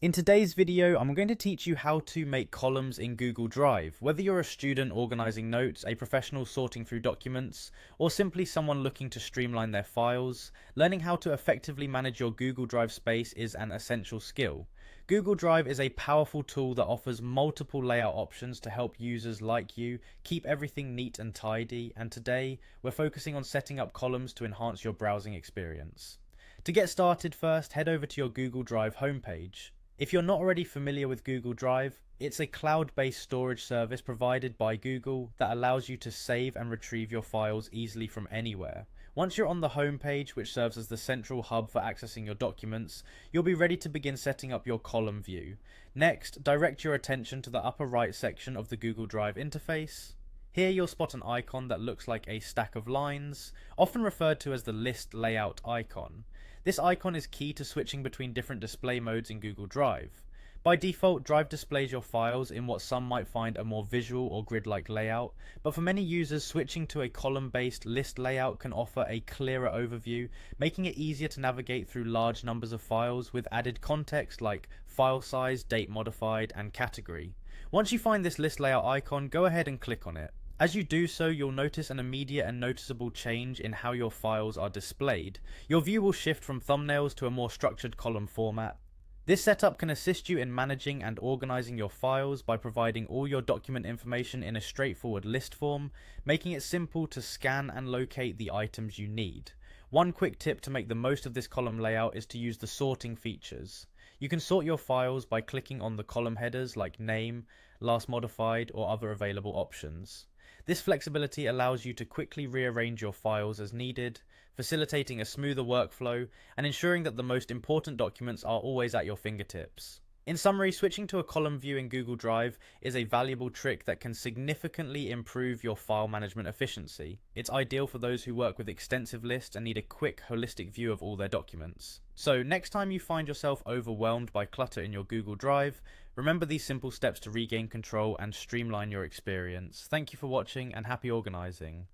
In today's video, I'm going to teach you how to make columns in Google Drive. Whether you're a student organizing notes, a professional sorting through documents, or simply someone looking to streamline their files, learning how to effectively manage your Google Drive space is an essential skill. Google Drive is a powerful tool that offers multiple layout options to help users like you keep everything neat and tidy, and today we're focusing on setting up columns to enhance your browsing experience. To get started, first head over to your Google Drive homepage. If you're not already familiar with Google Drive, it's a cloud-based storage service provided by Google that allows you to save and retrieve your files easily from anywhere. Once you're on the home page, which serves as the central hub for accessing your documents, you'll be ready to begin setting up your column view. Next, direct your attention to the upper right section of the Google Drive interface. Here you'll spot an icon that looks like a stack of lines, often referred to as the list layout icon. This icon is key to switching between different display modes in Google Drive. By default, Drive displays your files in what some might find a more visual or grid-like layout, but for many users, switching to a column-based list layout can offer a clearer overview, making it easier to navigate through large numbers of files with added context like file size, date modified, and category. Once you find this list layout icon, go ahead and click on it. As you do so, you'll notice an immediate and noticeable change in how your files are displayed. Your view will shift from thumbnails to a more structured column format. This setup can assist you in managing and organizing your files by providing all your document information in a straightforward list form, making it simple to scan and locate the items you need. One quick tip to make the most of this column layout is to use the sorting features. You can sort your files by clicking on the column headers like name, last modified, or other available options. This flexibility allows you to quickly rearrange your files as needed, facilitating a smoother workflow and ensuring that the most important documents are always at your fingertips. In summary, switching to a column view in Google Drive is a valuable trick that can significantly improve your file management efficiency. It's ideal for those who work with extensive lists and need a quick, holistic view of all their documents. So, next time you find yourself overwhelmed by clutter in your Google Drive, remember these simple steps to regain control and streamline your experience. Thank you for watching and happy organizing.